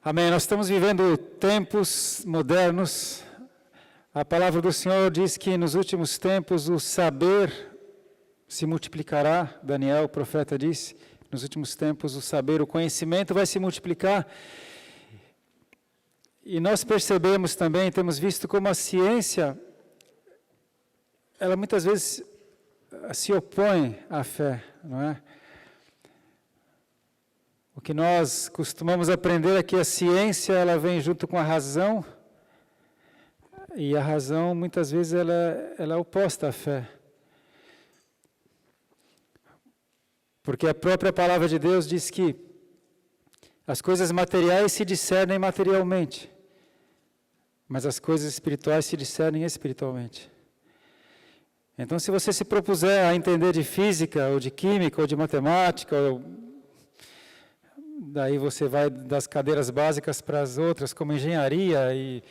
Amém. Nós estamos vivendo tempos modernos. A palavra do Senhor diz que nos últimos tempos o saber se multiplicará. Daniel, o profeta, disse, nos últimos tempos o saber, o conhecimento vai se multiplicar. E nós percebemos também, temos visto como a ciência, ela muitas vezes se opõe à fé, não é? O que nós costumamos aprender é que a ciência, ela vem junto com a razão, e a razão, muitas vezes, ela é oposta à fé. Porque a própria palavra de Deus diz que as coisas materiais se discernem materialmente, mas as coisas espirituais se discernem espiritualmente. Então, se você se propuser a entender de física, ou de química, ou de matemática, daí você vai das cadeiras básicas para as outras, como engenharia e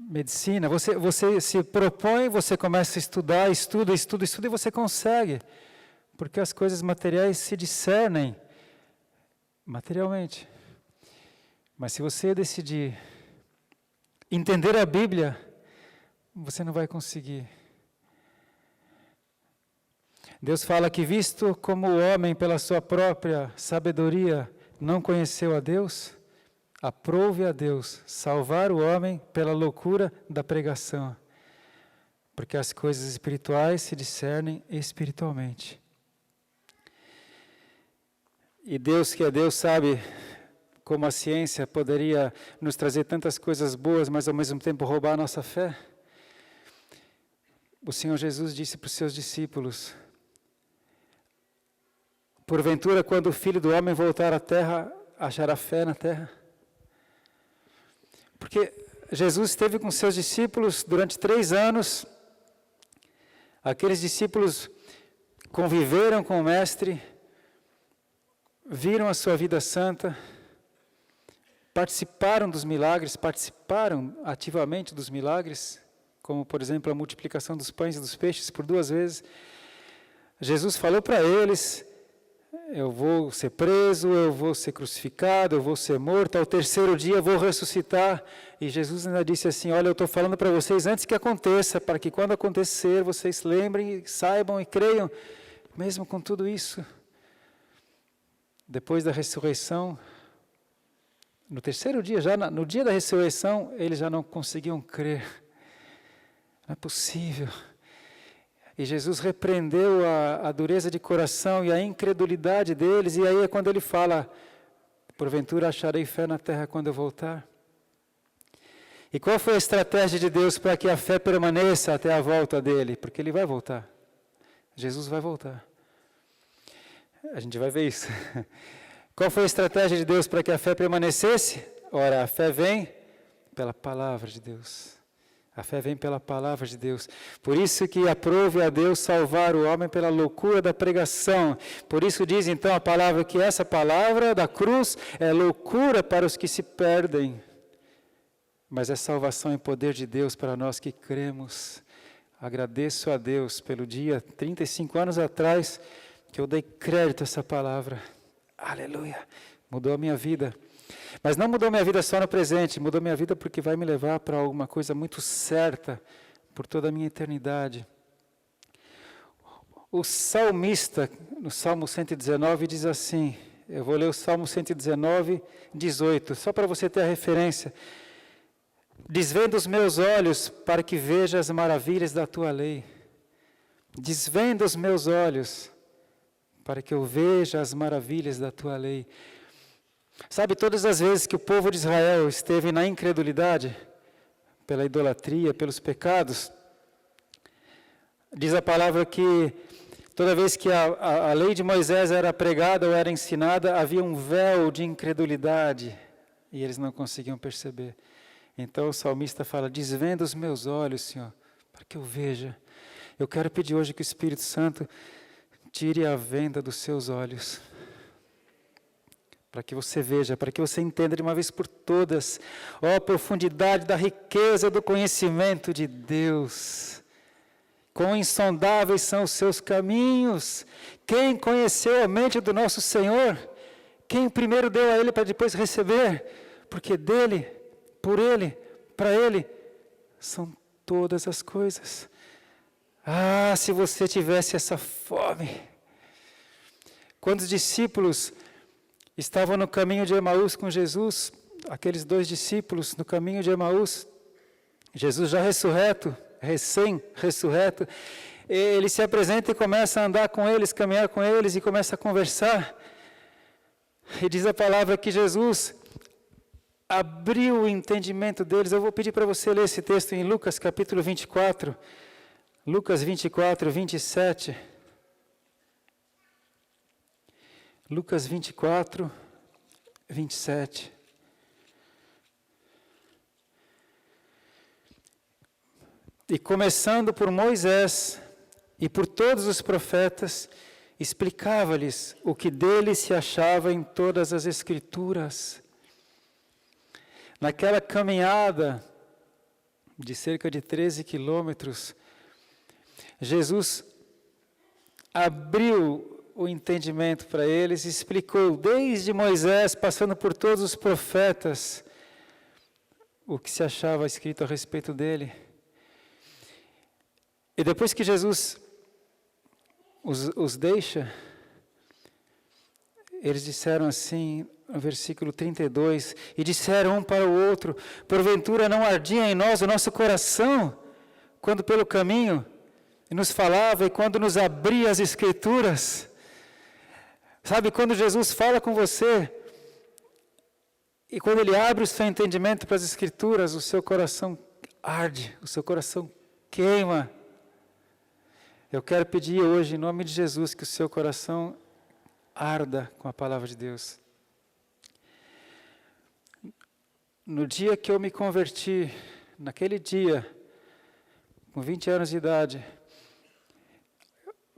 medicina. Você se propõe, você começa a estudar, estuda, e você consegue. Porque as coisas materiais se discernem materialmente. Mas se você decidir entender a Bíblia, você não vai conseguir. Deus fala que, visto como o homem, pela sua própria sabedoria, não conheceu a Deus, aprove a Deus salvar o homem pela loucura da pregação. Porque as coisas espirituais se discernem espiritualmente. E Deus, que é Deus, sabe como a ciência poderia nos trazer tantas coisas boas, mas ao mesmo tempo roubar a nossa fé. O Senhor Jesus disse para os seus discípulos: porventura, quando o Filho do Homem voltar à terra, achará fé na terra? Porque Jesus esteve com seus discípulos durante 3 anos. Aqueles discípulos conviveram com o Mestre, viram a sua vida santa, participaram dos milagres, participaram ativamente dos milagres, como, por exemplo, a multiplicação dos pães e dos peixes por 2 vezes. Jesus falou para eles: eu vou ser preso, eu vou ser crucificado, eu vou ser morto, ao 3º dia eu vou ressuscitar. E Jesus ainda disse assim: olha, eu estou falando para vocês antes que aconteça, para que quando acontecer, vocês lembrem, saibam e creiam. Mesmo com tudo isso, depois da ressurreição, no 3º dia, já no dia da ressurreição, eles já não conseguiam crer. Não é possível. E Jesus repreendeu a dureza de coração e a incredulidade deles, e aí é quando ele fala: porventura acharei fé na terra quando eu voltar. E qual foi a estratégia de Deus para que a fé permaneça até a volta dele? Porque ele vai voltar. Jesus vai voltar. A gente vai ver isso. Qual foi a estratégia de Deus para que a fé permanecesse? Ora, a fé vem pela palavra de Deus. A fé vem pela palavra de Deus. Por isso que aprove a Deus salvar o homem pela loucura da pregação. Por isso diz então a palavra que essa palavra da cruz é loucura para os que se perdem. Mas é salvação e poder de Deus para nós que cremos. Agradeço a Deus pelo dia, 35 anos atrás, que eu dei crédito a essa palavra. Aleluia! Mudou a minha vida. Mas não mudou minha vida só no presente, mudou minha vida porque vai me levar para alguma coisa muito certa por toda a minha eternidade. O salmista, no Salmo 119, diz assim, eu vou ler o Salmo 119, 18, só para você ter a referência. Desvenda os meus olhos para que veja as maravilhas da tua lei. Desvenda os meus olhos para que eu veja as maravilhas da tua lei. Sabe, todas as vezes que o povo de Israel esteve na incredulidade, pela idolatria, pelos pecados, diz a palavra que toda vez que a lei de Moisés era pregada ou era ensinada, havia um véu de incredulidade e eles não conseguiam perceber. Então o salmista fala: desvenda os meus olhos, Senhor, para que eu veja. Eu quero pedir hoje que o Espírito Santo tire a venda dos seus olhos, para que você veja, para que você entenda de uma vez por todas, ó, a profundidade da riqueza do conhecimento de Deus. Quão insondáveis são os seus caminhos. Quem conheceu a mente do nosso Senhor? Quem primeiro deu a Ele para depois receber? Porque dele, por Ele, para Ele, são todas as coisas. Ah, se você tivesse essa fome! Quando os discípulos estavam no caminho de Emaús com Jesus, aqueles 2 discípulos no caminho de Emaús, Jesus já ressurreto, recém-ressurreto, ele se apresenta e começa a andar com eles, caminhar com eles e começa a conversar. E diz a palavra que Jesus abriu o entendimento deles. Eu vou pedir para você ler esse texto em Lucas capítulo 24, Lucas 24, 27. Lucas 24, 27. E começando por Moisés e por todos os profetas, explicava-lhes o que dele se achava em todas as Escrituras. Naquela caminhada de cerca de 13 quilômetros, Jesus abriu o entendimento para eles, explicou desde Moisés, passando por todos os profetas, o que se achava escrito a respeito dele. E depois que Jesus os deixa, eles disseram assim, no versículo 32, e disseram um para o outro, porventura não ardia em nós o nosso coração, quando pelo caminho nos falava e quando nos abria as Escrituras? Sabe, quando Jesus fala com você, e quando Ele abre o seu entendimento para as Escrituras, o seu coração arde, o seu coração queima. Eu quero pedir hoje, em nome de Jesus, que o seu coração arda com a palavra de Deus. No dia que eu me converti, naquele dia, com 20 anos de idade,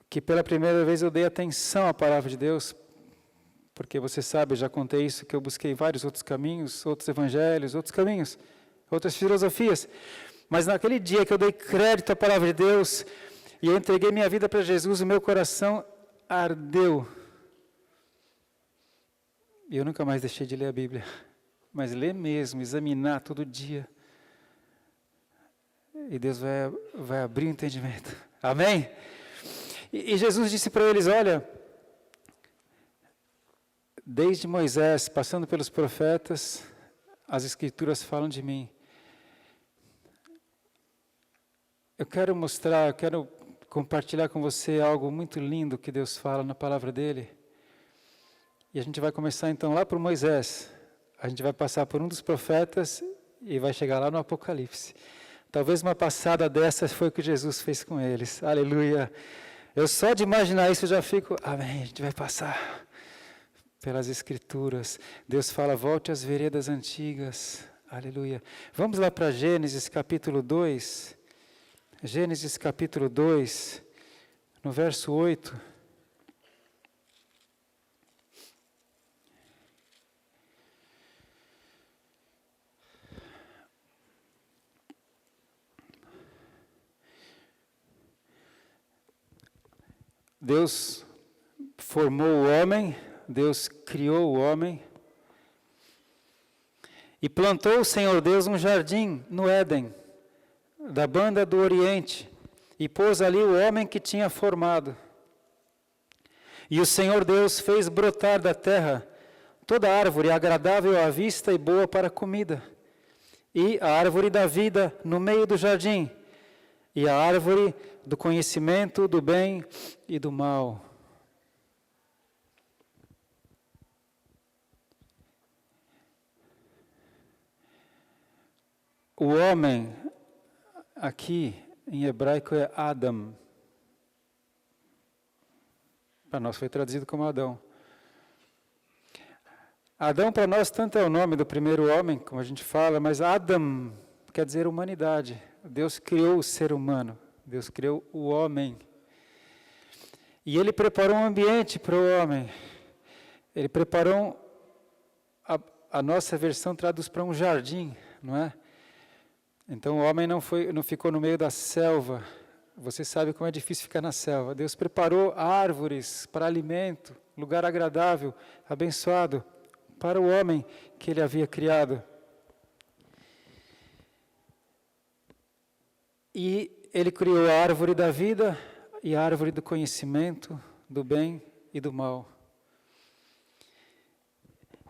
que pela primeira vez eu dei atenção à palavra de Deus, porque você sabe, eu já contei isso, que eu busquei vários outros caminhos, outros evangelhos, outros caminhos, outras filosofias, mas naquele dia que eu dei crédito à palavra de Deus, e eu entreguei minha vida para Jesus, o meu coração ardeu. E eu nunca mais deixei de ler a Bíblia, mas ler mesmo, examinar todo dia, e Deus vai abrir o entendimento, amém? E Jesus disse para eles, olha, desde Moisés, passando pelos profetas, as Escrituras falam de mim. Eu quero compartilhar com você algo muito lindo que Deus fala na palavra dele. E a gente vai começar então lá por Moisés. A gente vai passar por um dos profetas e vai chegar lá no Apocalipse. Talvez uma passada dessa foi o que Jesus fez com eles. Aleluia. Eu só de imaginar isso já fico, amém, a gente vai passar pelas Escrituras. Deus fala, volte às veredas antigas. Aleluia. Vamos lá para Gênesis capítulo 2. Gênesis capítulo 2, no verso 8. Deus formou o homem, Deus criou o homem e plantou o Senhor Deus um jardim no Éden, da banda do Oriente, e pôs ali o homem que tinha formado. E o Senhor Deus fez brotar da terra toda árvore agradável à vista e boa para a comida, e a árvore da vida no meio do jardim, e a árvore do conhecimento do bem e do mal. O homem, aqui em hebraico é Adam. Para nós foi traduzido como Adão. Adão para nós tanto é o nome do primeiro homem, como a gente fala, mas Adam quer dizer humanidade. Deus criou o ser humano, Deus criou o homem. E Ele preparou um ambiente para o homem. Ele preparou, a nossa versão traduz para um jardim, não é? Então o homem não ficou no meio da selva, Você sabe como é difícil ficar na selva. Deus preparou árvores para alimento, lugar agradável, abençoado, para o homem que ele havia criado. E ele criou a árvore da vida e a árvore do conhecimento, do bem e do mal.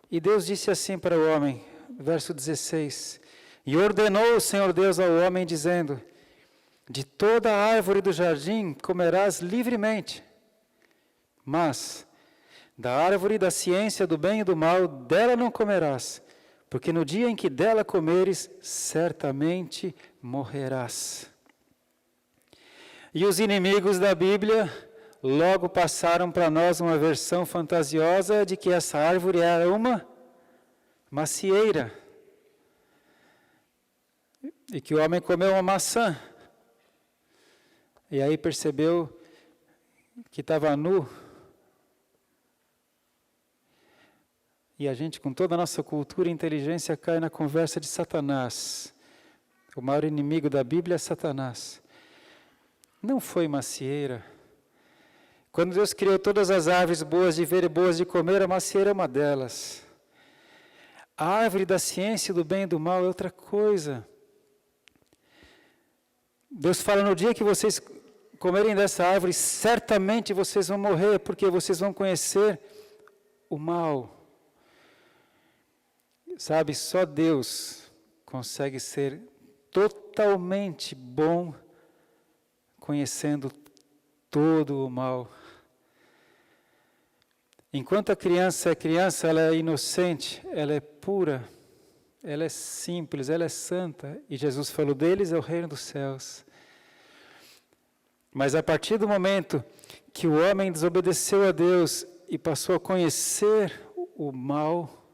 E Deus disse assim para o homem, verso 16, e ordenou o Senhor Deus ao homem, dizendo, de toda a árvore do jardim comerás livremente, mas da árvore da ciência do bem e do mal, dela não comerás, porque no dia em que dela comeres, certamente morrerás. E os inimigos da Bíblia logo passaram para nós uma versão fantasiosa de que essa árvore era uma macieira. E que o homem comeu uma maçã. E aí percebeu que estava nu. E a gente, com toda a nossa cultura e inteligência, cai na conversa de Satanás. O maior inimigo da Bíblia é Satanás. Não foi macieira. Quando Deus criou todas as árvores boas de ver e boas de comer, a macieira é uma delas. A árvore da ciência do bem e do mal é outra coisa. Deus fala, no dia que vocês comerem dessa árvore, certamente vocês vão morrer, porque vocês vão conhecer o mal. Sabe, só Deus consegue ser totalmente bom, conhecendo todo o mal. Enquanto a criança é criança, ela é inocente, ela é pura, ela é simples, ela é santa. E Jesus falou, deles é o reino dos céus. Mas a partir do momento que o homem desobedeceu a Deus e passou a conhecer o mal,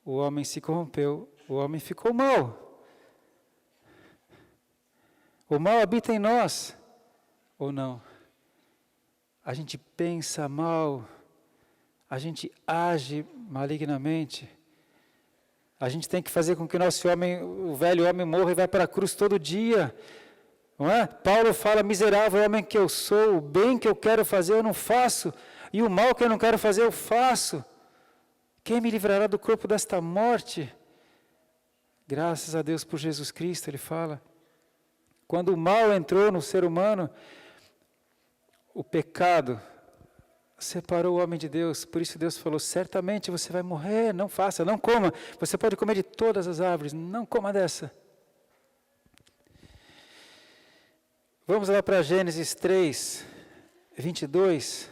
o homem se corrompeu, o homem ficou mau. O mal habita em nós, ou não? A gente pensa mal, a gente age malignamente. A gente tem que fazer com que o velho homem morra e vá para a cruz todo dia. Não é? Paulo fala, miserável homem que eu sou, o bem que eu quero fazer eu não faço, e o mal que eu não quero fazer eu faço. Quem me livrará do corpo desta morte? Graças a Deus por Jesus Cristo, ele fala. Quando o mal entrou no ser humano, o pecado separou o homem de Deus. Por isso Deus falou, certamente você vai morrer, não faça, não coma. Você pode comer de todas as árvores, não coma dessa. Vamos lá para Gênesis 3, 22.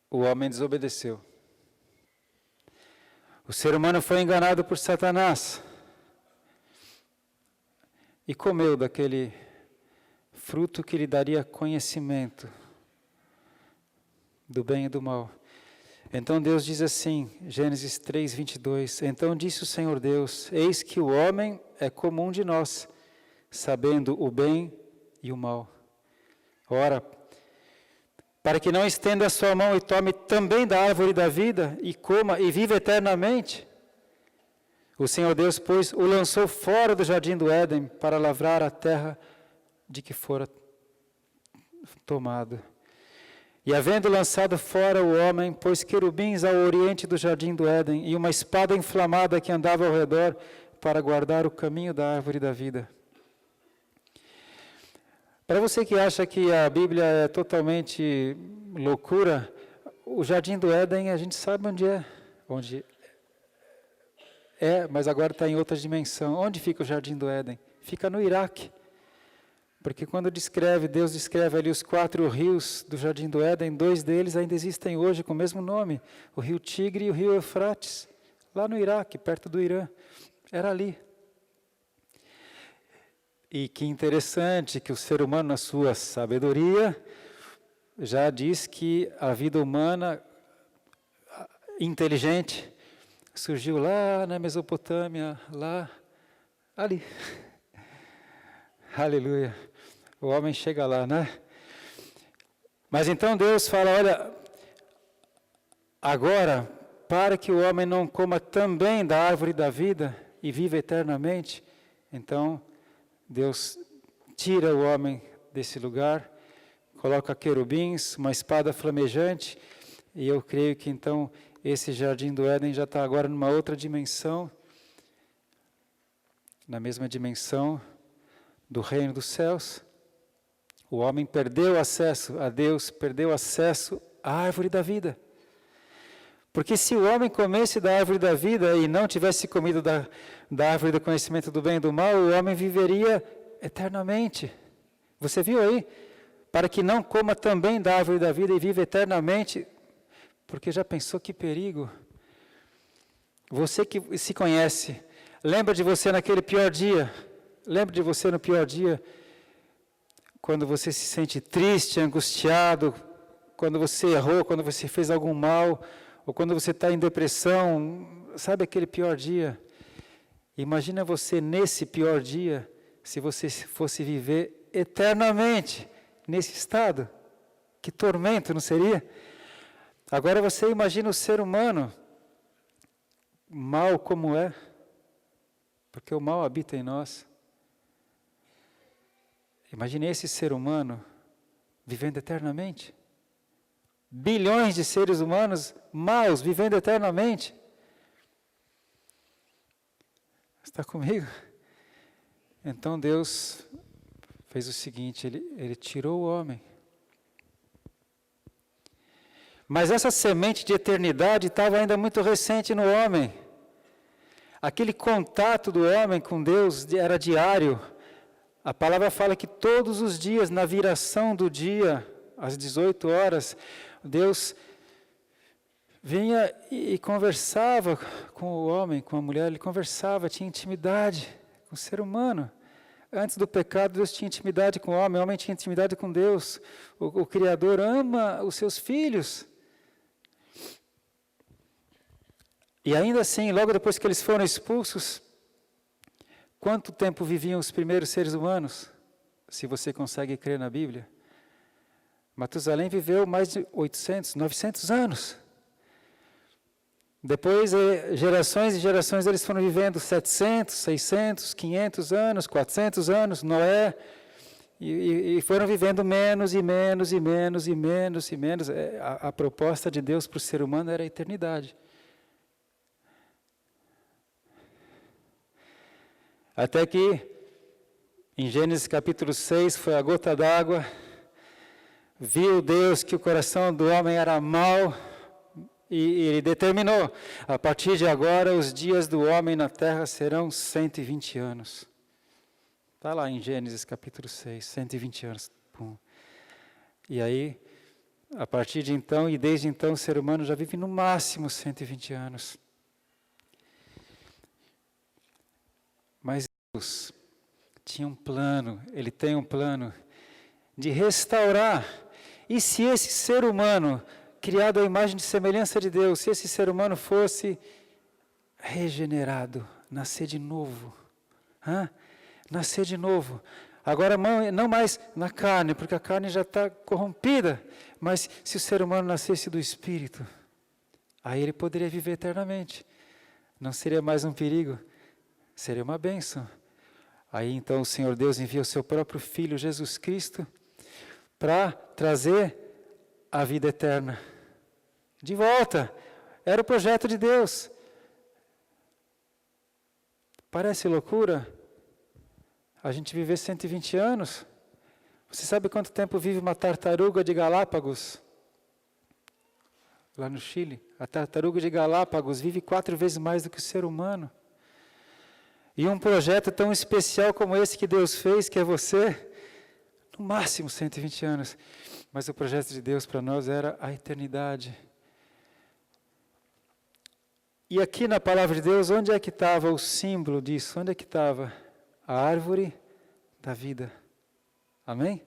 O homem desobedeceu. O ser humano foi enganado por Satanás e comeu daquele fruto que lhe daria conhecimento do bem e do mal. Então Deus diz assim, Gênesis 3, 22, então disse o Senhor Deus, eis que o homem é como um de nós, sabendo o bem e o mal. Ora, para que não estenda a sua mão e tome também da árvore da vida, e coma e viva eternamente. O Senhor Deus, pois, o lançou fora do jardim do Éden, para lavrar a terra de que fora tomado. E havendo lançado fora o homem, pôs querubins ao oriente do jardim do Éden, e uma espada inflamada que andava ao redor, para guardar o caminho da árvore da vida. Para você que acha que a Bíblia é totalmente loucura, o Jardim do Éden a gente sabe onde é, mas agora está em outra dimensão. Onde fica o Jardim do Éden? Fica no Iraque. Porque quando Deus descreve ali os 4 rios do Jardim do Éden, 2 deles ainda existem hoje com o mesmo nome, o rio Tigre e o rio Eufrates, lá no Iraque, perto do Irã. Era ali. E que interessante que o ser humano, na sua sabedoria, já diz que a vida humana inteligente surgiu lá na Mesopotâmia, ali. Aleluia. O homem chega lá, né? Mas então Deus fala, olha, agora, para que o homem não coma também da árvore da vida e viva eternamente, então Deus tira o homem desse lugar, coloca querubins, uma espada flamejante, e eu creio que então esse jardim do Éden já está agora numa outra dimensão, na mesma dimensão do reino dos céus. O homem perdeu acesso a Deus, perdeu acesso à árvore da vida. Porque se o homem comesse da árvore da vida e não tivesse comido da árvore do conhecimento do bem e do mal, o homem viveria eternamente. Você viu aí? Para que não coma também da árvore da vida e viva eternamente. Porque já pensou que perigo? Você que se conhece, lembra de você naquele pior dia? Lembra de você no pior dia? Quando você se sente triste, angustiado, quando você errou, quando você fez algum mal, ou quando você está em depressão, sabe aquele pior dia? Imagina você nesse pior dia, se você fosse viver eternamente nesse estado. Que tormento, não seria? Agora você imagina o ser humano, mal como é, porque o mal habita em nós. Imagine esse ser humano vivendo eternamente. Bilhões de seres humanos maus vivendo eternamente. Está comigo? Então Deus fez o seguinte, ele tirou o homem. Mas essa semente de eternidade estava ainda muito recente no homem. Aquele contato do homem com Deus era diário. A palavra fala que todos os dias, na viração do dia, às 18 horas, Deus vinha e conversava com o homem, com a mulher, ele conversava, tinha intimidade com o ser humano. Antes do pecado, Deus tinha intimidade com o homem tinha intimidade com Deus. O Criador ama os seus filhos. E ainda assim, logo depois que eles foram expulsos, quanto tempo viviam os primeiros seres humanos? Se você consegue crer na Bíblia. Matusalém viveu mais de 800, 900 anos. Depois, gerações e gerações, eles foram vivendo 700, 600, 500 anos, 400 anos, Noé, e foram vivendo menos e menos e menos e menos e menos. A proposta de Deus para o ser humano era a eternidade. Até que, em Gênesis capítulo 6, foi a gota d'água, viu Deus que o coração do homem era mau, e ele determinou, a partir de agora, os dias do homem na terra serão 120 anos. Está lá em Gênesis capítulo 6, 120 anos. Pum. E aí, a partir de então, e desde então, o ser humano já vive no máximo 120 anos. Mas Deus tinha um plano, Ele tem um plano de restaurar. E se esse ser humano, criado à imagem e semelhança de Deus, se esse ser humano fosse regenerado, nascer de novo, nascer de novo, agora não mais na carne, porque a carne já está corrompida, mas se o ser humano nascesse do Espírito, aí ele poderia viver eternamente, não seria mais um perigo, seria uma bênção. Aí então o Senhor Deus envia o seu próprio Filho, Jesus Cristo, para trazer a vida eterna de volta. Era o projeto de Deus. Parece loucura a gente viver 120 anos. Você sabe quanto tempo vive uma tartaruga de Galápagos? Lá no Chile. A tartaruga de Galápagos vive 4 vezes mais do que o ser humano. E um projeto tão especial como esse que Deus fez, que é você, no máximo 120 anos. Mas o projeto de Deus para nós era a eternidade. E aqui na palavra de Deus, onde é que estava o símbolo disso? Onde é que estava? A árvore da vida. Amém?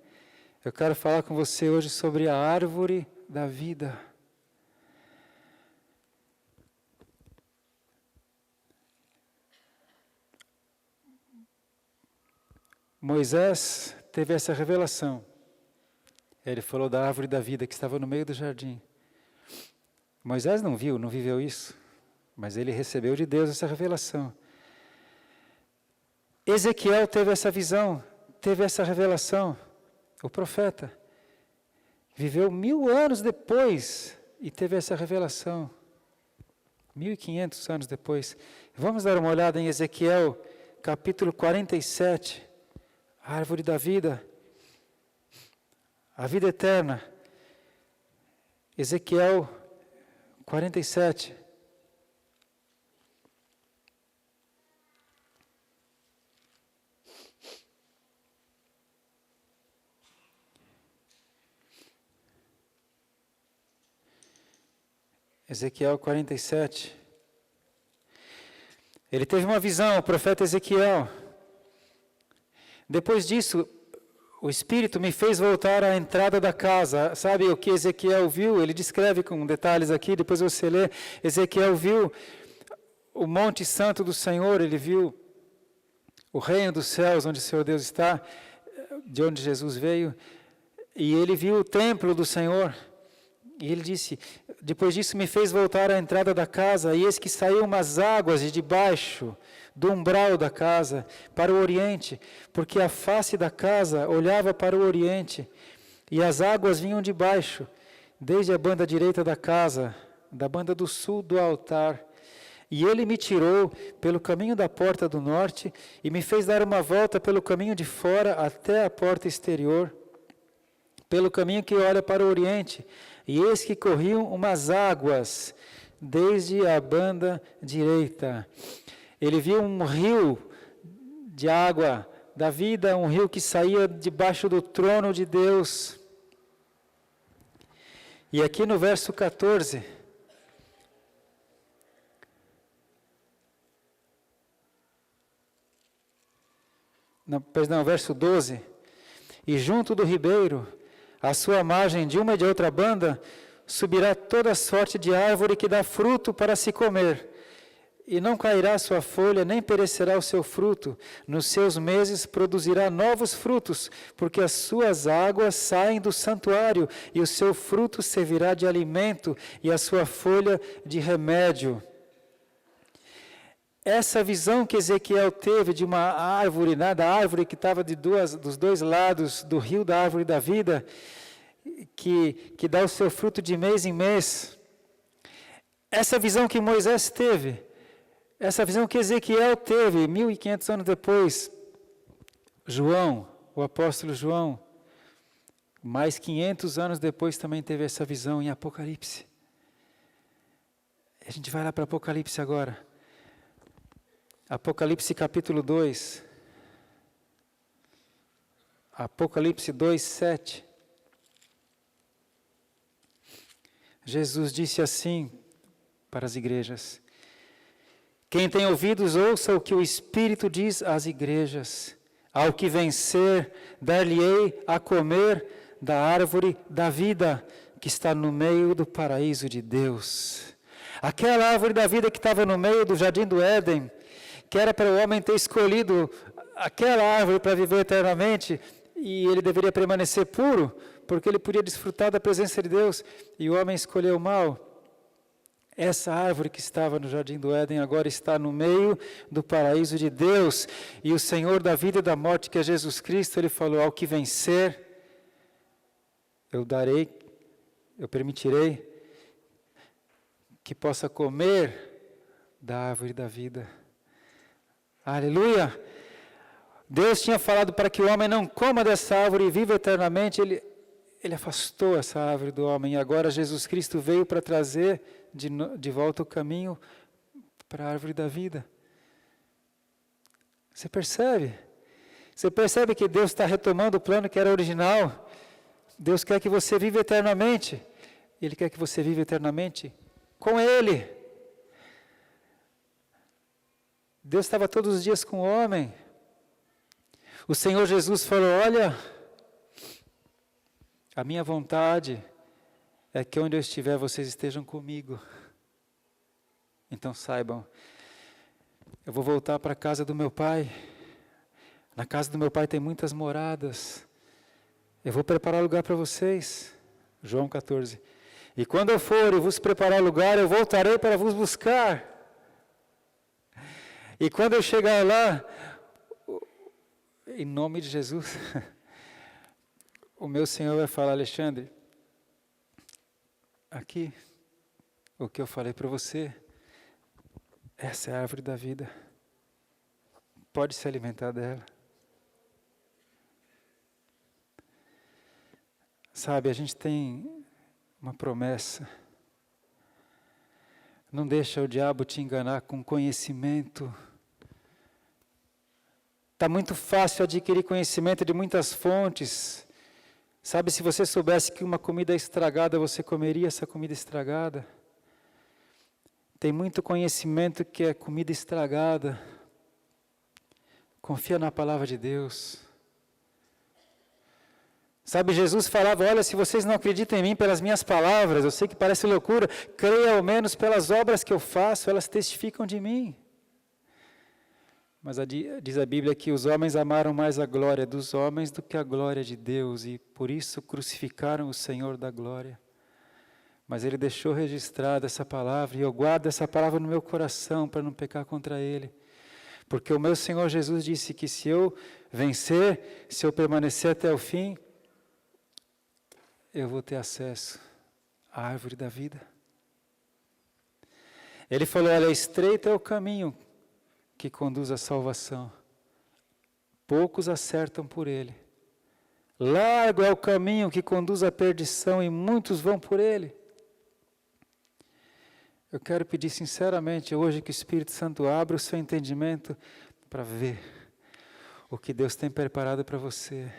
Eu quero falar com você hoje sobre a árvore da vida. Moisés teve essa revelação. Ele falou da árvore da vida que estava no meio do jardim. Moisés não viu, não viveu isso. mas ele recebeu de Deus essa revelação. Ezequiel teve essa visão, teve essa revelação. O profeta viveu 1000 anos depois e teve essa revelação. 1500 anos depois. Vamos dar uma olhada em Ezequiel, capítulo 47, a árvore da vida, a vida eterna. Ezequiel 47. Ezequiel 47. Ele teve uma visão, o profeta Ezequiel. Depois disso, o Espírito me fez voltar à entrada da casa. Sabe o que Ezequiel viu? Ele descreve com detalhes aqui, depois você lê. Ezequiel viu o Monte Santo do Senhor, ele viu o reino dos céus, onde o Senhor Deus está, de onde Jesus veio, e ele viu o templo do Senhor. E ele disse, depois disso me fez voltar à entrada da casa, e eis que saíam umas águas de debaixo do umbral da casa, para o oriente, porque a face da casa olhava para o oriente, e as águas vinham de baixo, desde a banda direita da casa, da banda do sul do altar. E ele me tirou pelo caminho da porta do norte, e me fez dar uma volta pelo caminho de fora até a porta exterior, pelo caminho que olha para o oriente, e eis que corriam umas águas desde a banda direita. Ele viu um rio de água da vida, um rio que saía debaixo do trono de Deus. E aqui no verso 14, verso 12, e junto do ribeiro, à sua margem de uma e de outra banda, subirá toda sorte de árvore que dá fruto para se comer, e não cairá sua folha, nem perecerá o seu fruto. Nos seus meses produzirá novos frutos, porque as suas águas saem do santuário, e o seu fruto servirá de alimento, e a sua folha de remédio. Essa visão que Ezequiel teve de uma árvore, da árvore que estava dos dois lados do rio da árvore da vida, que dá o seu fruto de mês em mês. Essa visão que Moisés teve, essa visão que Ezequiel teve, 1500 anos depois, João, o apóstolo João, mais 500 anos depois também teve essa visão em Apocalipse. A gente vai lá para Apocalipse agora. Apocalipse capítulo 2. Apocalipse 2, 7. Jesus disse assim para as igrejas: quem tem ouvidos, ouça o que o Espírito diz às igrejas. Ao que vencer, dar-lhe-ei a comer da árvore da vida, que está no meio do paraíso de Deus. Aquela árvore da vida que estava no meio do jardim do Éden, que era para o homem ter escolhido aquela árvore para viver eternamente, e ele deveria permanecer puro, porque ele podia desfrutar da presença de Deus, e o homem escolheu o mal. Essa árvore que estava no jardim do Éden agora está no meio do paraíso de Deus, e o Senhor da vida e da morte, que é Jesus Cristo, ele falou: ao que vencer, eu permitirei que possa comer da árvore da vida. Aleluia! Deus tinha falado para que o homem não coma dessa árvore e viva eternamente. Ele afastou essa árvore do homem, e agora Jesus Cristo veio para trazer de volta o caminho para a árvore da vida. Você percebe? Você percebe que Deus está retomando o plano que era original? Deus quer que você viva eternamente. Ele quer que você viva eternamente com Ele. Deus estava todos os dias com o homem. O Senhor Jesus falou: olha, a minha vontade é que onde eu estiver, vocês estejam comigo. Então saibam, eu vou voltar para a casa do meu Pai. Na casa do meu Pai tem muitas moradas. Eu vou preparar lugar para vocês. João 14. E quando eu for e vos preparar lugar, eu voltarei para vos buscar. E quando eu chegar lá, em nome de Jesus, o meu Senhor vai falar: Alexandre, aqui, o que eu falei para você, essa é a árvore da vida. Pode se alimentar dela. Sabe, a gente tem uma promessa. Não deixa o diabo te enganar com conhecimento. Está muito fácil adquirir conhecimento de muitas fontes. Sabe, se você soubesse que uma comida é estragada, você comeria essa comida estragada. Tem muito conhecimento que é comida estragada. Confia na palavra de Deus. Sabe, Jesus falava: olha, se vocês não acreditam em mim pelas minhas palavras, eu sei que parece loucura, creia ao menos pelas obras que eu faço, elas testificam de mim. Mas diz a Bíblia que os homens amaram mais a glória dos homens do que a glória de Deus, e por isso crucificaram o Senhor da glória. Mas Ele deixou registrada essa palavra, e eu guardo essa palavra no meu coração para não pecar contra Ele. Porque o meu Senhor Jesus disse que se eu vencer, se eu permanecer até o fim, eu vou ter acesso à árvore da vida. Ele falou: olha, estreito é o caminho que conduz à salvação. Poucos acertam por ele. Largo é o caminho que conduz à perdição e muitos vão por ele. Eu quero pedir sinceramente hoje que o Espírito Santo abra o seu entendimento para ver o que Deus tem preparado para você.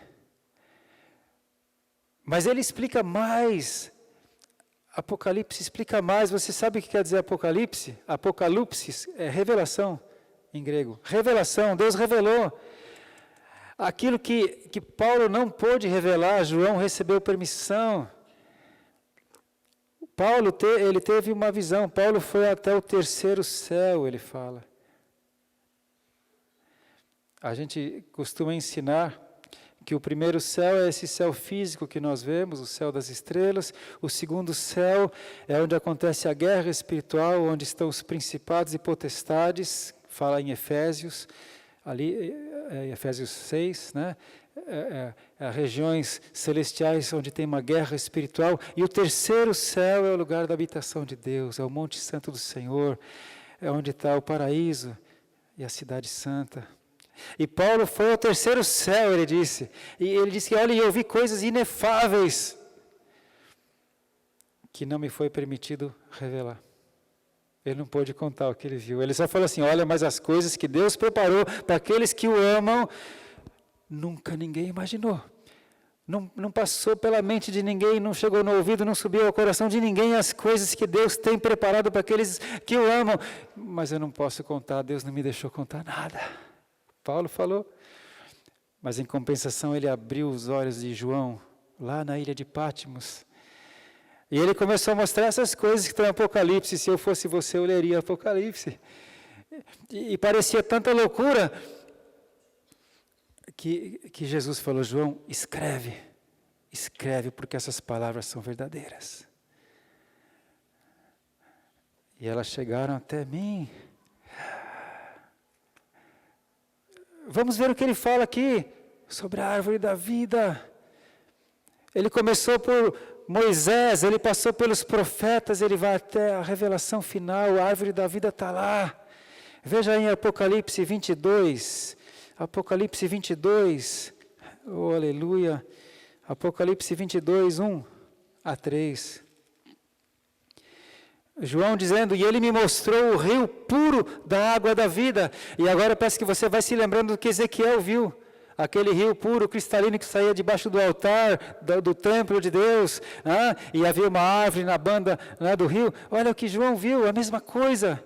Mas ele explica mais. Apocalipse explica mais. Você sabe o que quer dizer Apocalipse? Apocalipse é revelação em grego. Revelação, Deus revelou. Aquilo que Paulo não pôde revelar, João recebeu permissão. Paulo ele teve uma visão. Paulo foi até o terceiro céu, ele fala. A gente costuma ensinar que o primeiro céu é esse céu físico que nós vemos, o céu das estrelas. O segundo céu é onde acontece a guerra espiritual, onde estão os principados e potestades, fala em Efésios, ali, Efésios 6, né? Regiões celestiais onde tem uma guerra espiritual. E o terceiro céu é o lugar da habitação de Deus, é o Monte Santo do Senhor, é onde está o paraíso e a cidade santa. E Paulo foi ao terceiro céu, ele disse. E ele disse que, olha, eu vi coisas inefáveis que não me foi permitido revelar. Ele não pôde contar o que ele viu. Ele só falou assim: olha, mas as coisas que Deus preparou para aqueles que o amam, nunca ninguém imaginou. Não passou pela mente de ninguém, não chegou no ouvido, não subiu ao coração de ninguém as coisas que Deus tem preparado para aqueles que o amam. Mas eu não posso contar, Deus não me deixou contar nada. Paulo falou, mas em compensação ele abriu os olhos de João, lá na ilha de Patmos, e ele começou a mostrar essas coisas que estão no Apocalipse. Se eu fosse você, eu leria Apocalipse, e parecia tanta loucura, que Jesus falou: João, escreve, porque essas palavras são verdadeiras. E elas chegaram até mim. Vamos ver o que ele fala aqui sobre a árvore da vida. Ele começou por Moisés, ele passou pelos profetas, ele vai até a revelação final, a árvore da vida está lá. Veja em Apocalipse 22, Apocalipse 22, oh aleluia, Apocalipse 22, 1 a 3. João dizendo: e ele me mostrou o rio puro da água da vida. E agora parece que você vai se lembrando do que Ezequiel viu. Aquele rio puro, cristalino, que saía debaixo do altar, do templo de Deus. E havia uma árvore na banda do rio. Olha o que João viu, a mesma coisa.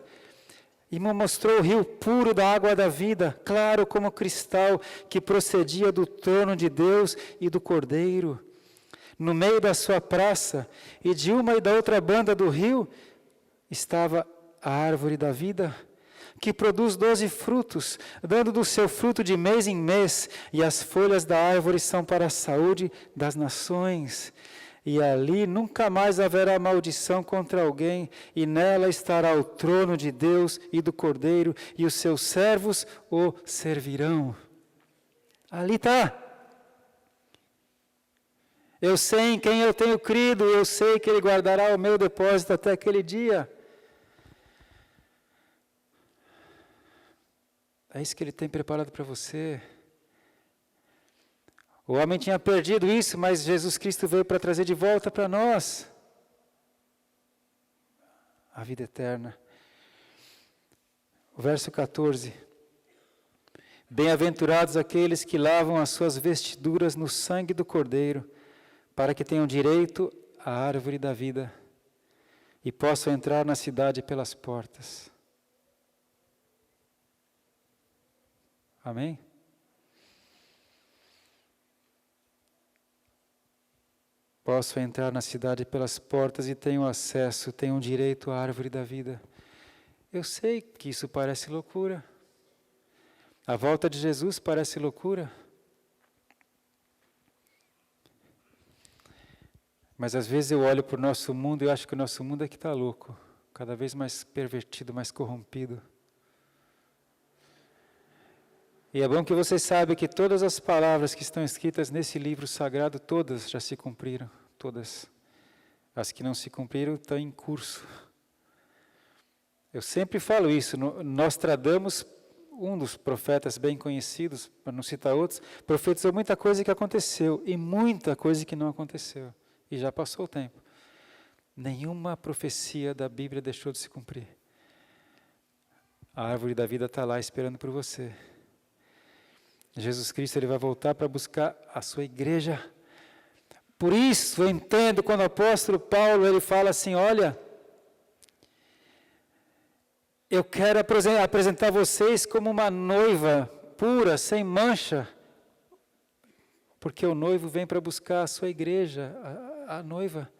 E me mostrou o rio puro da água da vida, claro como cristal, que procedia do trono de Deus e do Cordeiro. No meio da sua praça, e de uma e da outra banda do rio, estava a árvore da vida, que produz 12 frutos, dando do seu fruto de mês em mês, e as folhas da árvore são para a saúde das nações. E ali nunca mais haverá maldição contra alguém, e nela estará o trono de Deus e do Cordeiro, e os seus servos o servirão. Ali está. Eu sei em quem eu tenho crido, eu sei que Ele guardará o meu depósito até aquele dia. É isso que Ele tem preparado para você. O homem tinha perdido isso, mas Jesus Cristo veio para trazer de volta para nós a vida eterna. O verso 14. Bem-aventurados aqueles que lavam as suas vestiduras no sangue do Cordeiro, para que tenham direito à árvore da vida e possam entrar na cidade pelas portas. Amém? Possam entrar na cidade pelas portas e tenham acesso, tenham direito à árvore da vida. Eu sei que isso parece loucura. A volta de Jesus parece loucura. Mas às vezes eu olho para o nosso mundo e eu acho que o nosso mundo é que está louco. Cada vez mais pervertido, mais corrompido. E é bom que vocês saibam que todas as palavras que estão escritas nesse livro sagrado, todas já se cumpriram. Todas. As que não se cumpriram estão em curso. Eu sempre falo isso. Nostradamus, um dos profetas bem conhecidos, para não citar outros, profetizou muita coisa que aconteceu e muita coisa que não aconteceu. E já passou o tempo. Nenhuma profecia da Bíblia deixou de se cumprir. A árvore da vida está lá esperando por você. Jesus Cristo ele vai voltar para buscar a sua igreja. Por isso eu entendo quando o apóstolo Paulo ele fala assim, olha, eu quero apresentar vocês como uma noiva pura, sem mancha, porque o noivo vem para buscar a sua igreja, a noiva.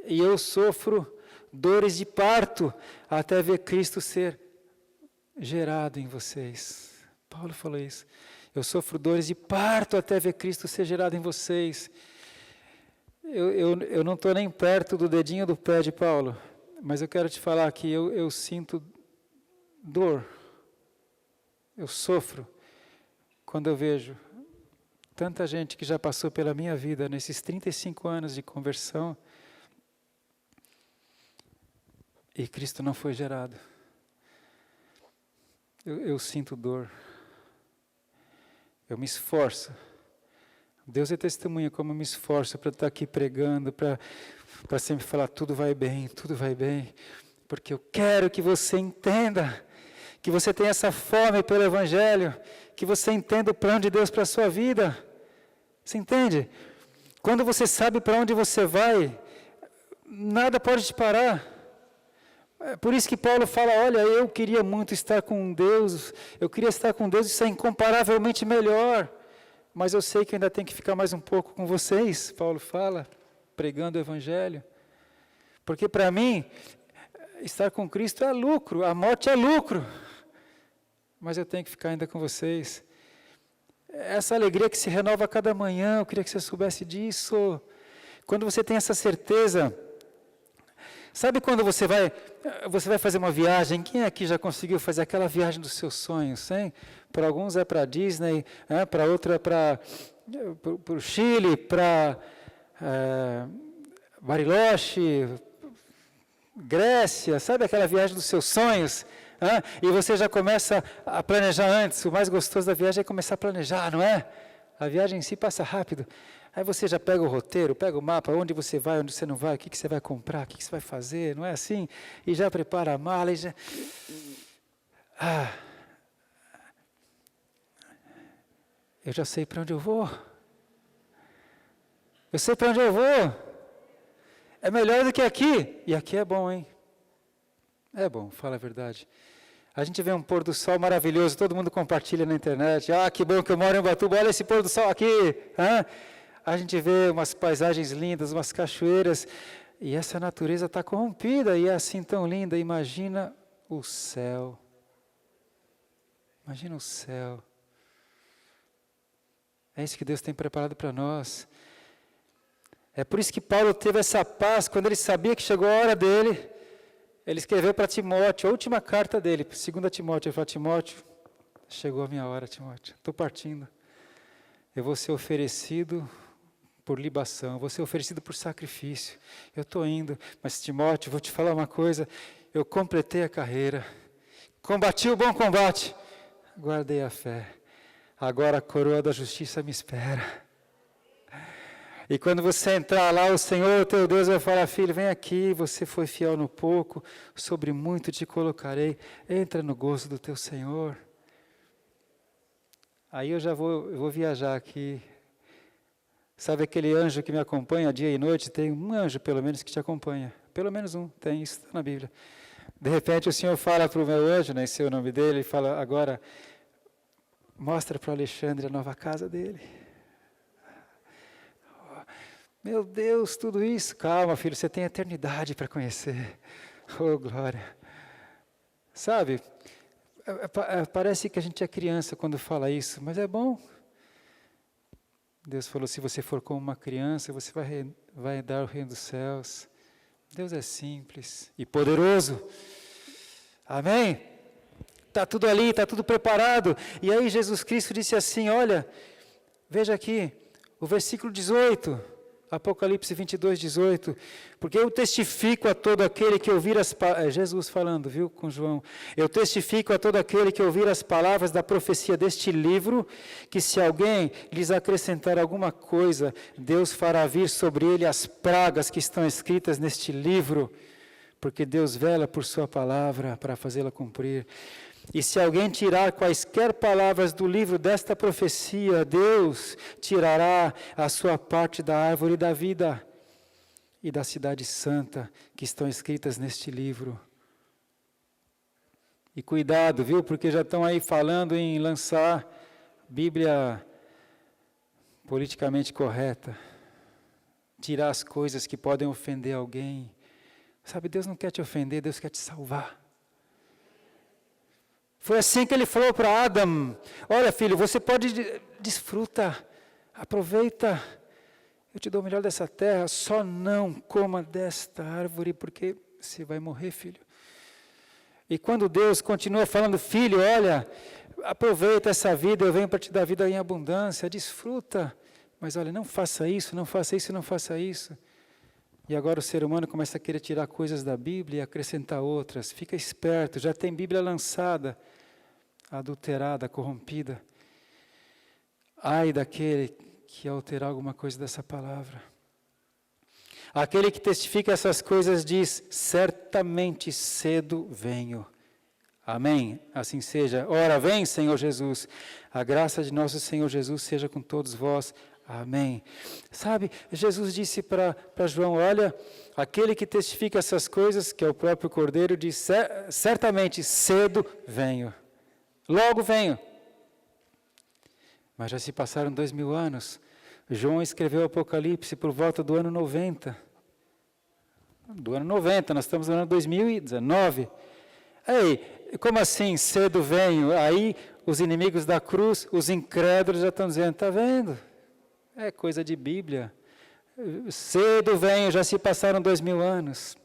E eu sofro dores de parto até ver Cristo ser gerado em vocês. Paulo falou isso. Eu sofro dores de parto até ver Cristo ser gerado em vocês. Eu não estou nem perto do dedinho do pé de Paulo, mas eu quero te falar que eu sinto dor. Eu sofro quando eu vejo tanta gente que já passou pela minha vida nesses 35 anos de conversão e Cristo não foi gerado. Eu sinto dor. Eu me esforço. Deus é testemunha como eu me esforço para estar aqui pregando, para sempre falar tudo vai bem, porque eu quero que você entenda, que você tenha essa fome pelo Evangelho, que você entenda o plano de Deus para a sua vida. Você entende? Quando você sabe para onde você vai, nada pode te parar. É por isso que Paulo fala, olha, eu queria muito estar com Deus, eu queria estar com Deus, isso é incomparavelmente melhor, mas eu sei que ainda tem que ficar mais um pouco com vocês, Paulo fala, pregando o Evangelho, porque para mim, estar com Cristo é lucro, a morte é lucro, mas eu tenho que ficar ainda com vocês. Essa alegria que se renova a cada manhã, eu queria que você soubesse disso. Quando você tem essa certeza, sabe quando você vai fazer uma viagem, quem aqui já conseguiu fazer aquela viagem dos seus sonhos, hein? Para alguns é para Disney, para outro é para o Chile, para Bariloche, Grécia, sabe aquela viagem dos seus sonhos? E você já começa a planejar antes, o mais gostoso da viagem é começar a planejar, não é? A viagem em si passa rápido. Aí você já pega o roteiro, pega o mapa, onde você vai, onde você não vai, o que você vai comprar, o que você vai fazer, não é assim? E já prepara a mala e já... eu já sei para onde eu vou. Eu sei para onde eu vou. É melhor do que aqui. E aqui é bom, hein? É bom, fala a verdade. A gente vê um pôr do sol maravilhoso, todo mundo compartilha na internet. Que bom que eu moro em Ubatuba, olha esse pôr do sol aqui. A gente vê umas paisagens lindas, umas cachoeiras, e essa natureza está corrompida e é assim tão linda. Imagina o céu. Imagina o céu. É isso que Deus tem preparado para nós. É por isso que Paulo teve essa paz, quando ele sabia que chegou a hora dele, ele escreveu para Timóteo, a última carta dele, 2 Timóteo, ele falou: Timóteo, chegou a minha hora, Timóteo, estou partindo. Eu vou ser oferecido por libação, vou ser oferecido por sacrifício. Eu estou indo, mas Timóteo, vou te falar uma coisa, eu completei a carreira, combati o bom combate, guardei a fé. Agora a coroa da justiça me espera. E quando você entrar lá, o Senhor, teu Deus, vai falar: filho, vem aqui, você foi fiel no pouco, sobre muito te colocarei, entra no gozo do teu Senhor. Aí eu vou viajar aqui. Sabe aquele anjo que me acompanha dia e noite? Tem um anjo, pelo menos, que te acompanha. Pelo menos um, tem, isso está na Bíblia. De repente o Senhor fala para o meu anjo, nem sei o nome dele, e fala: agora, mostra para o Alexandre a nova casa dele. Meu Deus, tudo isso. Calma, filho, você tem eternidade para conhecer. Oh, glória. Sabe, parece que a gente é criança quando fala isso, mas é bom. Deus falou: se você for como uma criança, você vai dar o reino dos céus. Deus é simples e poderoso. Amém? Está tudo ali, está tudo preparado. E aí Jesus Cristo disse assim, olha, veja aqui, o versículo 18... Apocalipse 22, 18, porque eu testifico a todo aquele que ouvir as palavras, Jesus falando, viu, com João, eu testifico a todo aquele que ouvir as palavras da profecia deste livro, que se alguém lhes acrescentar alguma coisa, Deus fará vir sobre ele as pragas que estão escritas neste livro, porque Deus vela por sua palavra para fazê-la cumprir. E se alguém tirar quaisquer palavras do livro desta profecia, Deus tirará a sua parte da árvore da vida e da cidade santa que estão escritas neste livro. E cuidado, viu, porque já estão aí falando em lançar Bíblia politicamente correta, tirar as coisas que podem ofender alguém. Sabe, Deus não quer te ofender, Deus quer te salvar. Foi assim que ele falou para Adão: olha, filho, você pode desfrutar, aproveita, eu te dou o melhor dessa terra, só não coma desta árvore, porque você vai morrer, filho. E quando Deus continua falando: filho, olha, aproveita essa vida, eu venho para te dar vida em abundância, desfruta, mas olha, não faça isso, não faça isso, não faça isso. E agora o ser humano começa a querer tirar coisas da Bíblia e acrescentar outras. Fica esperto, já tem Bíblia lançada, adulterada, corrompida. Ai daquele que alterar alguma coisa dessa palavra. Aquele que testifica essas coisas diz: certamente cedo venho. Amém? Assim seja. Ora, vem, Senhor Jesus. A graça de nosso Senhor Jesus seja com todos vós. Amém. Sabe, Jesus disse para João: olha, aquele que testifica essas coisas, que é o próprio Cordeiro, diz: certamente cedo venho. Logo venho. Mas já se passaram 2000 anos. João escreveu o Apocalipse por volta do ano 90. Do ano 90, nós estamos no ano 2019. Ei, como assim cedo venho? Aí os inimigos da cruz, os incrédulos já estão dizendo: está vendo? É coisa de Bíblia. Cedo venho, já se passaram 2000 anos.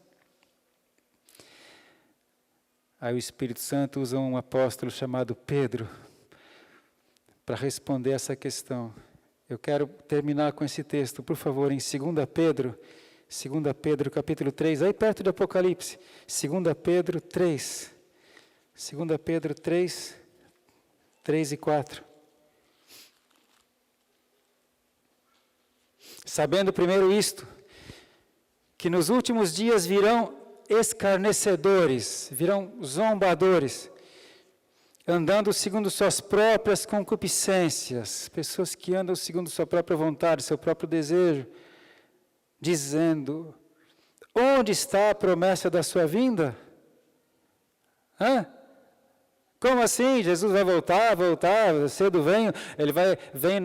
Aí o Espírito Santo usa um apóstolo chamado Pedro para responder essa questão. Eu quero terminar com esse texto, por favor, em 2 Pedro capítulo 3, aí perto do Apocalipse. 2 Pedro 3. 2 Pedro 3, 3 e 4. Sabendo primeiro isto, que nos últimos dias virão escarnecedores, virão zombadores, andando segundo suas próprias concupiscências, pessoas que andam segundo sua própria vontade, seu próprio desejo, dizendo: onde está a promessa da sua vinda? Como assim? Jesus vai voltar, cedo venho, ele vem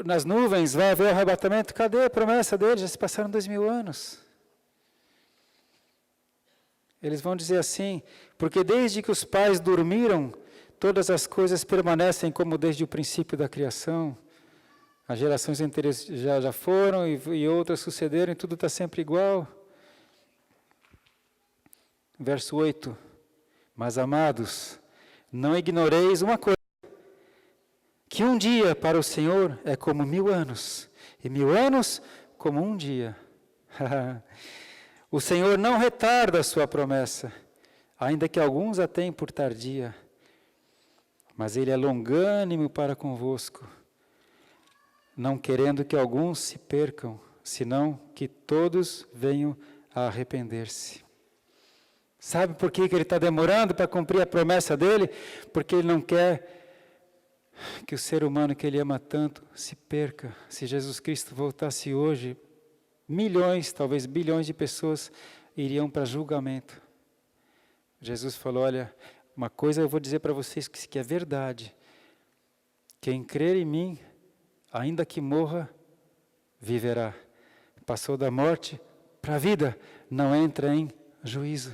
nas nuvens, vai haver o arrebatamento. Cadê a promessa dele? Já se passaram 2000 anos. Eles vão dizer assim: porque desde que os pais dormiram, todas as coisas permanecem como desde o princípio da criação. As gerações anteriores já foram e outras sucederam e tudo está sempre igual. Verso 8. Mas, amados, não ignoreis uma coisa, que um dia para o Senhor é como 1000 anos, e 1000 anos como um dia. O Senhor não retarda a sua promessa, ainda que alguns a tenham por tardia, mas Ele é longânimo para convosco, não querendo que alguns se percam, senão que todos venham a arrepender-se. Sabe por que Ele está demorando para cumprir a promessa dEle? Porque Ele não quer que o ser humano que Ele ama tanto se perca. Se Jesus Cristo voltasse hoje, milhões, talvez bilhões de pessoas iriam para julgamento. Jesus falou, olha, uma coisa eu vou dizer para vocês que é verdade. Quem crer em mim, ainda que morra, viverá. Passou da morte para a vida, não entra em juízo.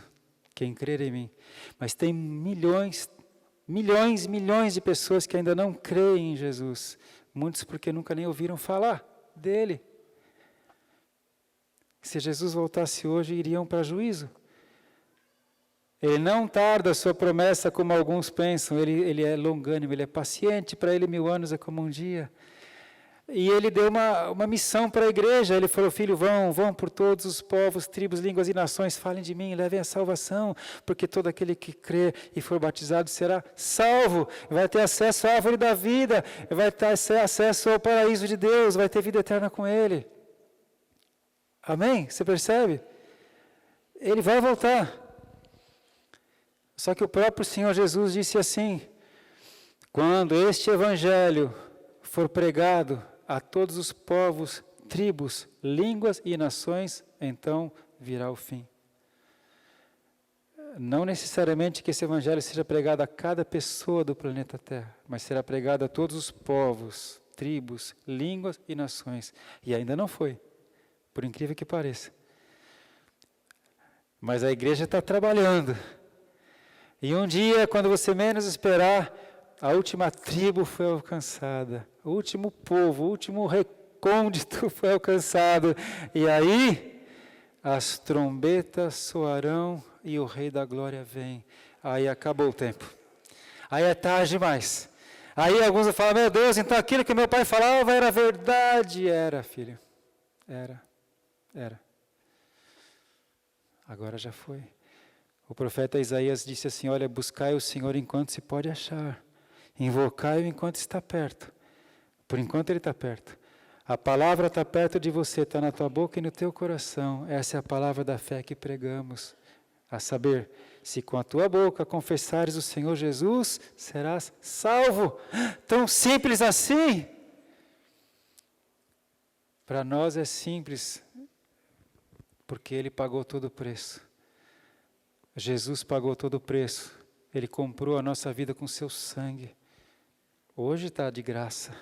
Quem crer em mim. Mas tem milhões de pessoas que ainda não creem em Jesus. Muitos porque nunca nem ouviram falar dele. Se Jesus voltasse hoje, iriam para juízo. Ele não tarda a sua promessa como alguns pensam. Ele é longânimo, ele é paciente. Para ele 1000 anos é como um dia. E ele deu uma missão para a igreja. Ele falou, filho, vão por todos os povos, tribos, línguas e nações, falem de mim, levem a salvação, porque todo aquele que crê e for batizado será salvo, vai ter acesso à árvore da vida, vai ter acesso ao paraíso de Deus, vai ter vida eterna com Ele. Amém? Você percebe? Ele vai voltar. Só que o próprio Senhor Jesus disse assim, quando este evangelho for pregado a todos os povos, tribos, línguas e nações, então virá o fim. Não necessariamente que esse evangelho seja pregado a cada pessoa do planeta Terra, mas será pregado a todos os povos, tribos, línguas e nações. E ainda não foi, por incrível que pareça. Mas a igreja está trabalhando. E um dia, quando você menos esperar, a última tribo foi alcançada, o último povo, o último recôndito foi alcançado. E aí, as trombetas soarão e o Rei da Glória vem. Aí acabou o tempo. Aí é tarde demais. Aí alguns vão falar, meu Deus, então aquilo que meu pai falava era verdade. Era, filho. Era. Agora já foi. O profeta Isaías disse assim, olha, buscai o Senhor enquanto se pode achar. Invocai-o enquanto está perto. Por enquanto ele está perto. A palavra está perto de você, está na tua boca e no teu coração. Essa é a palavra da fé que pregamos. A saber, se com a tua boca confessares o Senhor Jesus, serás salvo. Tão simples assim. Para nós é simples, porque Ele pagou todo o preço. Jesus pagou todo o preço. Ele comprou a nossa vida com seu sangue. Hoje está de graça.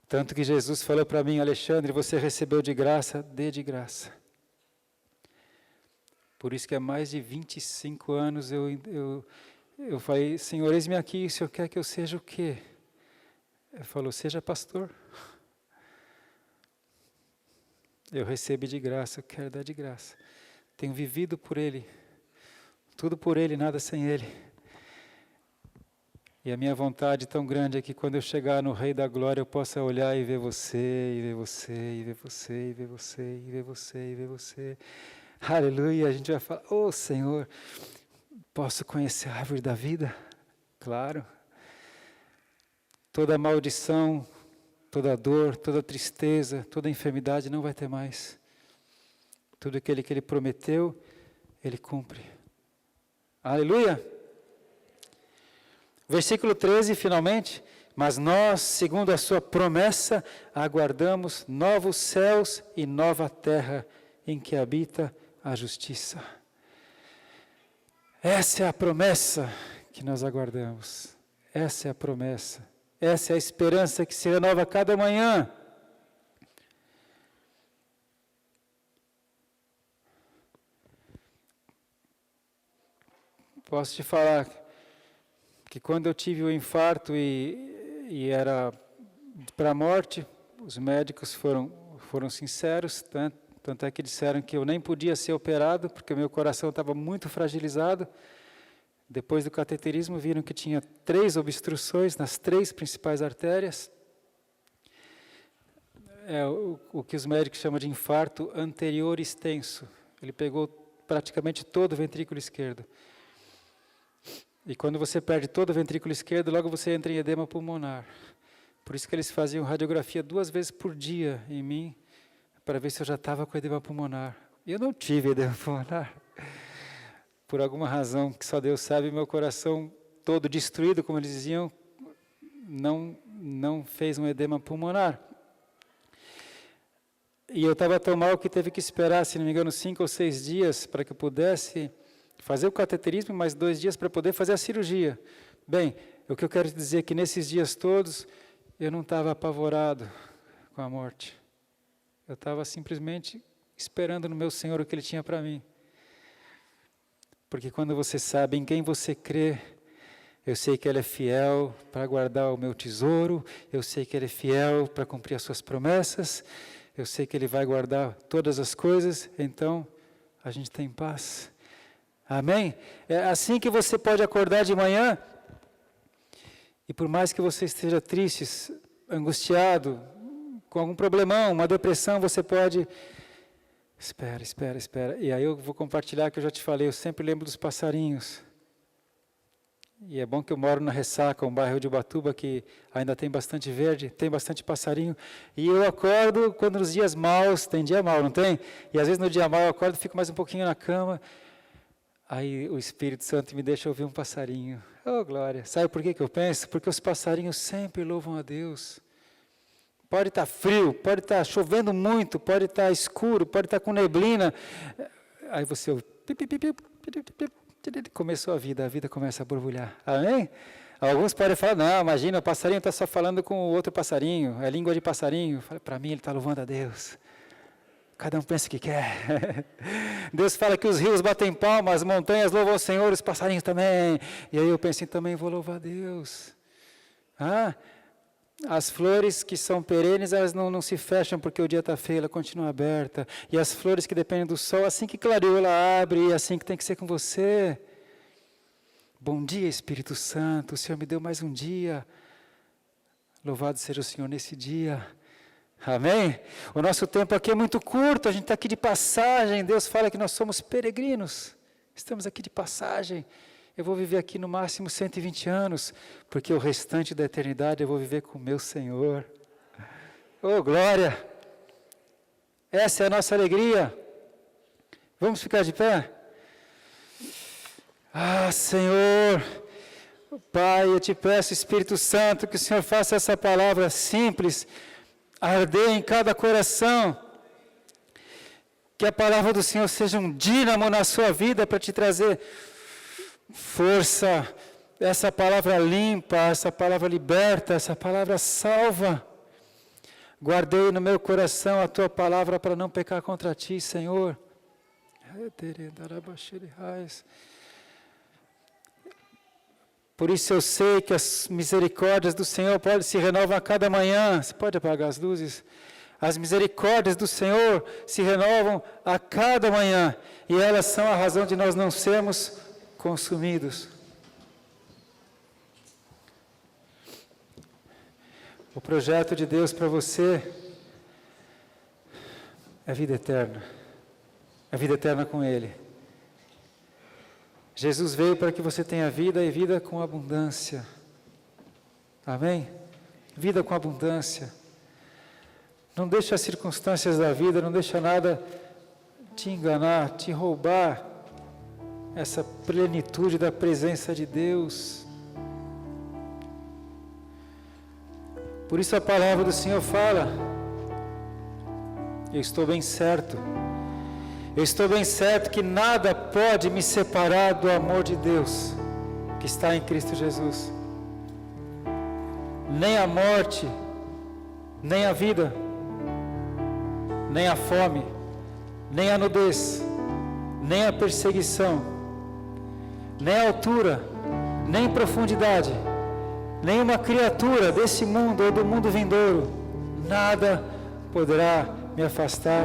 Tanto que Jesus falou para mim, Alexandre, você recebeu de graça, dê de graça. Por isso que há mais de 25 anos eu falei, Senhor, eis-me aqui, o Senhor quer que eu seja o quê? Ele falou, seja pastor. Eu recebi de graça, eu quero dar de graça. Tenho vivido por Ele, tudo por Ele, nada sem Ele. E a minha vontade tão grande é que quando eu chegar no Rei da Glória, eu possa olhar e ver você, e ver você, e ver você, e ver você, e ver você, e ver você. Aleluia, a gente vai falar, oh Senhor, posso conhecer a árvore da vida? Claro. Toda maldição, toda dor, toda tristeza, toda enfermidade não vai ter mais. Tudo aquilo que Ele prometeu, Ele cumpre. Aleluia! Versículo 13, finalmente. Mas nós, segundo a sua promessa, aguardamos novos céus e nova terra, em que habita a justiça. Essa é a promessa que nós aguardamos. Essa é a promessa. Essa é a esperança que se renova a cada manhã. Posso te falar que quando eu tive o infarto e era para a morte. Os médicos foram sinceros, tanto é que disseram que eu nem podia ser operado, porque o meu coração estava muito fragilizado. Depois do cateterismo, viram que tinha 3 obstruções nas 3 principais artérias. É o que os médicos chamam de infarto anterior extenso. Ele pegou praticamente todo o ventrículo esquerdo. E quando você perde todo o ventrículo esquerdo, logo você entra em edema pulmonar. Por isso que eles faziam radiografia 2 vezes por dia em mim, para ver se eu já estava com edema pulmonar. E eu não tive edema pulmonar. Por alguma razão que só Deus sabe, meu coração todo destruído, como eles diziam, não fez um edema pulmonar. E eu estava tão mal que teve que esperar, se não me engano, 5 ou 6 dias para que eu pudesse fazer o cateterismo, mais 2 dias para poder fazer a cirurgia. Bem, o que eu quero dizer é que nesses dias todos, eu não estava apavorado com a morte. Eu estava simplesmente esperando no meu Senhor o que Ele tinha para mim. Porque quando você sabe em quem você crê, eu sei que Ele é fiel para guardar o meu tesouro, eu sei que Ele é fiel para cumprir as suas promessas, eu sei que Ele vai guardar todas as coisas, então a gente tem paz. Amém? É assim que você pode acordar de manhã, e por mais que você esteja triste, angustiado, com algum problemão, uma depressão, você pode... Espera. E aí eu vou compartilhar que eu já te falei, eu sempre lembro dos passarinhos. E é bom que eu moro na Ressaca, um bairro de Ubatuba que ainda tem bastante verde, tem bastante passarinho. E eu acordo quando nos dias maus, tem dia mau, não tem? E às vezes no dia mau eu acordo, fico mais um pouquinho na cama. Aí o Espírito Santo me deixa ouvir um passarinho. Oh, glória! Sabe por que eu penso? Porque os passarinhos sempre louvam a Deus. Pode estar frio, pode estar chovendo muito, pode estar escuro, pode estar com neblina. Aí você ouve, começou a vida começa a borbulhar. Amém? Alguns podem falar, não, imagina, o passarinho está só falando com o outro passarinho, é língua de passarinho. Para mim ele está louvando a Deus. Cada um pensa o que quer. Deus fala que os rios batem palmas, as montanhas louvam o Senhor, os passarinhos também. E aí eu penso, também vou louvar a Deus. As flores que são perenes, elas não se fecham porque o dia está feio, ela continua aberta. E as flores que dependem do sol, assim que clareou, ela abre, e assim que tem que ser com você. Bom dia, Espírito Santo, o Senhor me deu mais um dia. Louvado seja o Senhor nesse dia. Amém? O nosso tempo aqui é muito curto, a gente está aqui de passagem. Deus fala que nós somos peregrinos. Estamos aqui de passagem. Eu vou viver aqui no máximo 120 anos, porque o restante da eternidade eu vou viver com o meu Senhor. Oh, glória! Essa é a nossa alegria. Vamos ficar de pé? Senhor, Pai, eu te peço, Espírito Santo, que o Senhor faça essa palavra simples, arder em cada coração. Que a palavra do Senhor seja um dínamo na sua vida para te trazer força, essa palavra limpa, essa palavra liberta, essa palavra salva. Guardei no meu coração a tua palavra para não pecar contra ti, Senhor. Por isso eu sei que as misericórdias do Senhor se renovam a cada manhã. Você pode apagar as luzes? As misericórdias do Senhor se renovam a cada manhã. E elas são a razão de nós não sermos consumidos. O projeto de Deus para você é vida eterna. É vida eterna com Ele. Jesus veio para que você tenha vida e vida com abundância. Amém? Vida com abundância. Não deixe as circunstâncias da vida, não deixe nada te enganar, te roubar essa plenitude da presença de Deus. Por isso a palavra do Senhor fala, eu estou bem certo que nada pode me separar do amor de Deus, que está em Cristo Jesus. Nem a morte, nem a vida, nem a fome, nem a nudez, nem a perseguição, nem a altura, nem profundidade, nenhuma criatura desse mundo ou do mundo vindouro, nada poderá me afastar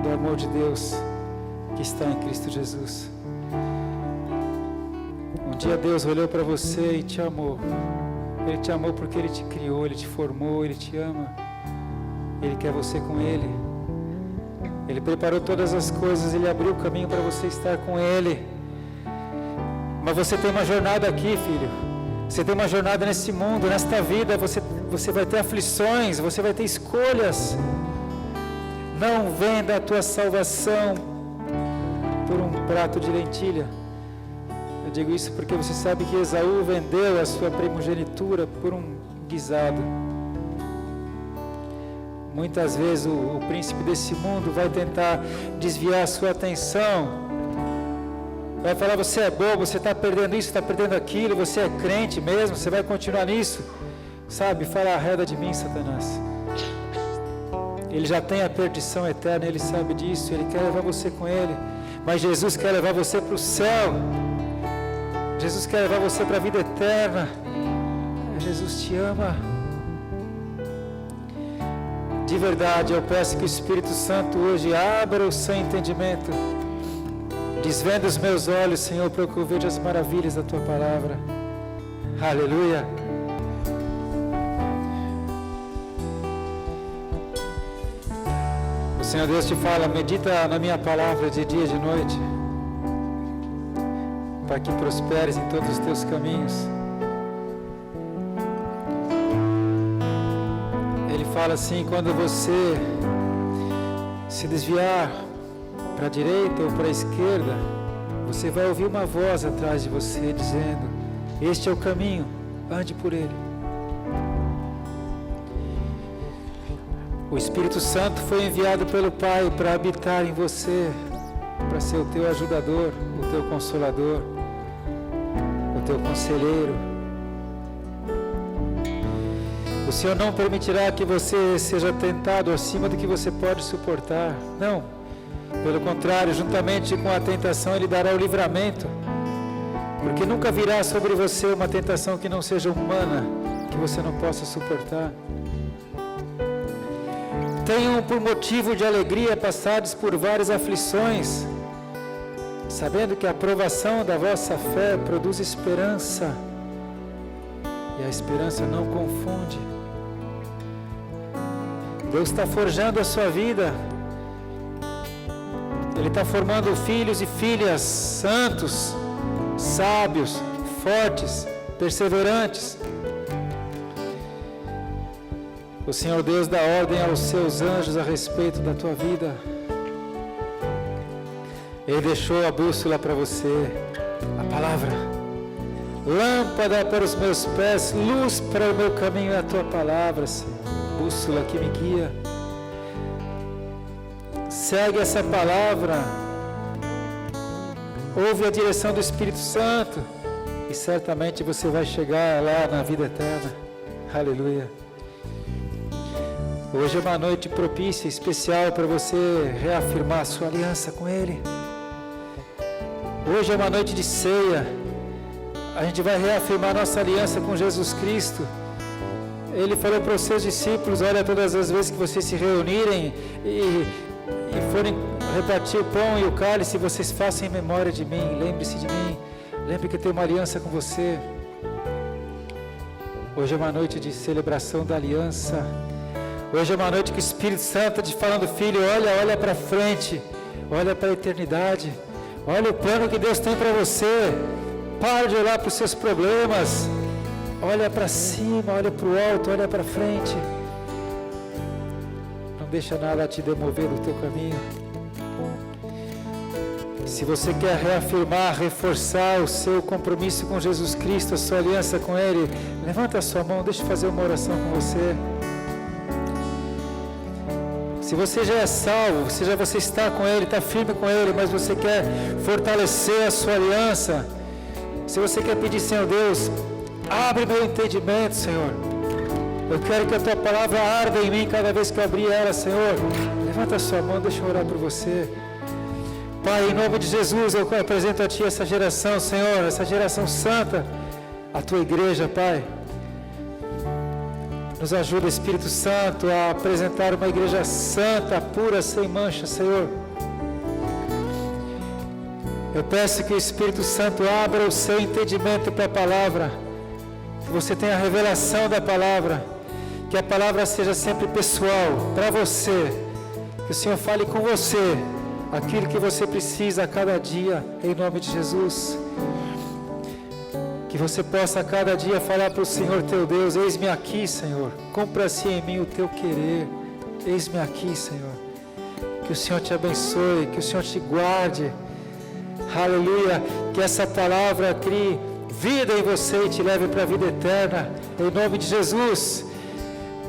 do amor de Deus que está em Cristo Jesus. Um dia Deus olhou para você e te amou. Ele te amou porque Ele te criou, Ele te formou, Ele te ama. Ele quer você com Ele. Ele preparou todas as coisas, Ele abriu o caminho para você estar com Ele. Mas você tem uma jornada aqui, filho. Você tem uma jornada nesse mundo, nesta vida. Você vai ter aflições, você vai ter escolhas. Não venda a tua salvação por um prato de lentilha. Eu digo isso porque você sabe que Esaú vendeu a sua primogenitura por um guisado. Muitas vezes o príncipe desse mundo vai tentar desviar a sua atenção. Vai falar, você é bobo, você está perdendo isso, está perdendo aquilo, você é crente mesmo, você vai continuar nisso. Sabe, fala, arreda de mim, Satanás. Ele já tem a perdição eterna, Ele sabe disso, Ele quer levar você com Ele. Mas Jesus quer levar você para o céu. Jesus quer levar você para a vida eterna. Jesus te ama. De verdade, eu peço que o Espírito Santo hoje abra o seu entendimento. Desvenda os meus olhos, Senhor, para que eu veja as maravilhas da Tua palavra. Aleluia. O Senhor Deus te fala, medita na minha palavra de dia e de noite, para que prosperes em todos os teus caminhos. Ele fala assim, quando você se desviar para a direita ou para a esquerda, você vai ouvir uma voz atrás de você dizendo, este é o caminho, ande por ele. O Espírito Santo foi enviado pelo Pai para habitar em você, para ser o teu ajudador, o teu consolador, o teu conselheiro. O Senhor não permitirá que você seja tentado acima do que você pode suportar. Não. Pelo contrário, juntamente com a tentação, Ele dará o livramento. Porque nunca virá sobre você uma tentação que não seja humana, que você não possa suportar. Tenham por motivo de alegria passados por várias aflições, sabendo que a aprovação da vossa fé produz esperança, e a esperança não confunde. Deus está forjando a sua vida, Ele está formando filhos e filhas santos, sábios, fortes, perseverantes. O Senhor Deus dá ordem aos seus anjos a respeito da tua vida. Ele deixou a bússola para você, a palavra. Lâmpada para os meus pés, luz para o meu caminho é a tua palavra, Senhor. Bússola que me guia. Segue essa palavra. Ouve a direção do Espírito Santo. E certamente você vai chegar lá na vida eterna. Aleluia. Hoje é uma noite propícia, especial para você reafirmar a sua aliança com Ele. Hoje é uma noite de ceia. A gente vai reafirmar nossa aliança com Jesus Cristo. Ele falou para os seus discípulos, olha, todas as vezes que vocês se reunirem e forem repartir o pão e o cálice, vocês façam em memória de mim. Lembre-se de mim. Lembre que eu tenho uma aliança com você. Hoje é uma noite de celebração da aliança. Hoje é uma noite que o Espírito Santo está te falando, filho, olha para frente, olha para a eternidade, olha o plano que Deus tem para você, para de olhar para os seus problemas, olha para cima, olha para o alto, olha para frente, não deixa nada te demover do teu caminho. Se você quer reafirmar, reforçar o seu compromisso com Jesus Cristo, a sua aliança com Ele, levanta a sua mão, deixa eu fazer uma oração com você. Se você já é salvo, se já você está com Ele, está firme com Ele, mas você quer fortalecer a sua aliança, se você quer pedir, Senhor Deus, abre meu entendimento, Senhor. Eu quero que a Tua palavra arda em mim cada vez que eu abrir ela, Senhor. Levanta a sua mão, deixa eu orar por você. Pai, em nome de Jesus, eu apresento a Ti essa geração, Senhor, essa geração santa, a Tua igreja, Pai. Nos ajuda, Espírito Santo, a apresentar uma igreja santa, pura, sem mancha, Senhor. Eu peço que o Espírito Santo abra o seu entendimento para a palavra, que você tenha a revelação da palavra, que a palavra seja sempre pessoal, para você, que o Senhor fale com você, aquilo que você precisa a cada dia, em nome de Jesus. Que você possa a cada dia falar para o Senhor teu Deus: eis-me aqui, Senhor, cumpra-se em mim o teu querer, eis-me aqui, Senhor. Que o Senhor te abençoe, que o Senhor te guarde, aleluia, que essa palavra crie vida em você e te leve para a vida eterna, em nome de Jesus.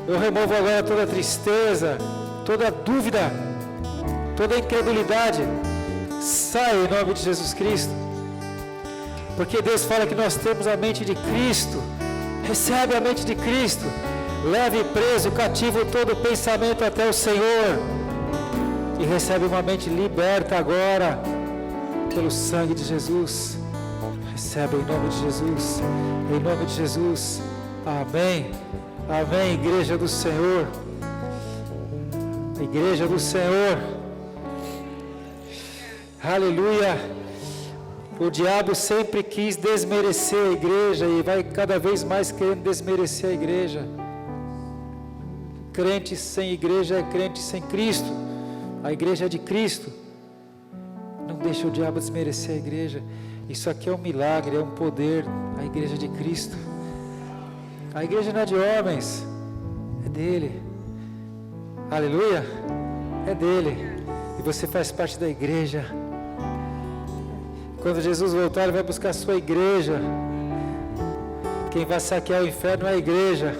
Eu removo agora toda tristeza, toda dúvida, toda incredulidade, sai em nome de Jesus Cristo. Porque Deus fala que nós temos a mente de Cristo. Recebe a mente de Cristo. Leve preso, cativo todo pensamento até o Senhor. E recebe uma mente liberta agora, pelo sangue de Jesus. Recebe em nome de Jesus. Em nome de Jesus. Amém. Amém, igreja do Senhor. Igreja do Senhor. Aleluia. O diabo sempre quis desmerecer a igreja e vai cada vez mais querendo desmerecer a igreja. Crente sem igreja é crente sem Cristo. A igreja é de Cristo. Não deixa o diabo desmerecer a igreja. Isso aqui é um milagre, é um poder. A igreja de Cristo. A igreja não é de homens, é dele. Aleluia, é dele. E você faz parte da igreja. Quando Jesus voltar, Ele vai buscar a sua igreja. Quem vai saquear o inferno é a igreja.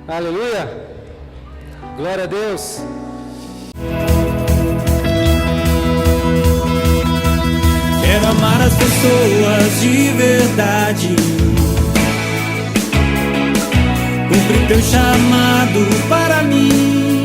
Aleluia. Glória a Deus. Quero amar as pessoas de verdade, cumprir teu chamado para mim.